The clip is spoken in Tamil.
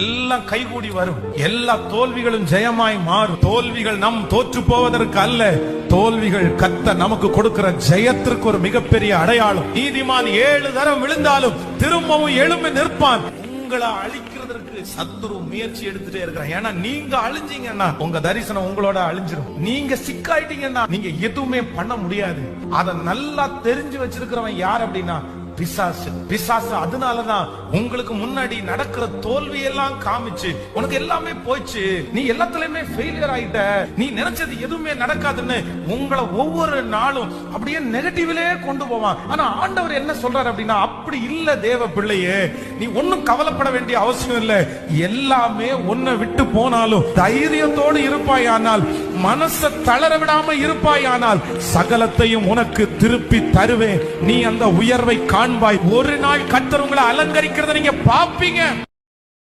எல்லாம் கைகூடி வரும். எல்லா தோல்விகளும் ஜெயமாய் மாறும். தோல்விகள் நம் தோற்று போவதற்கு அல்ல, தோல்விகள் கர்த்தர் நமக்கு கொடுக்கிற ஜெயத்திற்கு ஒரு மிகப்பெரிய அடையாளம். நீதிமான் 7 தரம் விழுந்தாலும் திரும்பவும் எழும்பி நிற்பான். உங்களை அழிக்கிறதுக்கு சத்துரு முயற்சி எடுத்துட்டே இருக்கிறான். ஏன்னா நீங்க அழிஞ்சீங்கன்னா உங்க தரிசனம் உங்களோட அழிஞ்சிரும். நீங்க சிக்காயிட்டீங்கன்னா நீங்க எதுவுமே பண்ண முடியாது. அதை நல்லா தெரிஞ்சு வச்சிருக்கிறவன் யார் அப்படின்னா பிசாசு. பிசாசு அதனாலதான் உங்களுக்கு முன்னாடி நடக்கிற தோல்வி எல்லாம் காமிச்சு உனக்கு எல்லாமே போயிடுச்சு, நீ எல்லாத்துலயுமே ஃபெயிலியர் ஆயிட்ட, நீ நினைச்சது எதுவுமே நடக்காதுன்னு உங்களை ஒவ்வொரு நாளும் அப்படியே நெகட்டிவ்லே கொண்டு போவான். ஆனா ஆண்டவர் என்ன சொல்றாரு அப்படின்னா, அப்படி இல்ல தேவ பிள்ளையே, நீ ஒன்னும் கவலைப்பட வேண்டிய அவசியம் இல்லை. எல்லாமே உன்னை விட்டு போனாலும் தைரியத்தோடு இருப்பாயானால், மனசை தளர விடாம இருப்பாயானால், சகலத்தையும் உனக்கு திருப்பி தருவேன். நீ அந்த உயர்வை காண்பாய். ஒரு நாள் கர்த்தர் உங்களை அலங்கரிக்கிறத நீங்க பாப்பீங்க.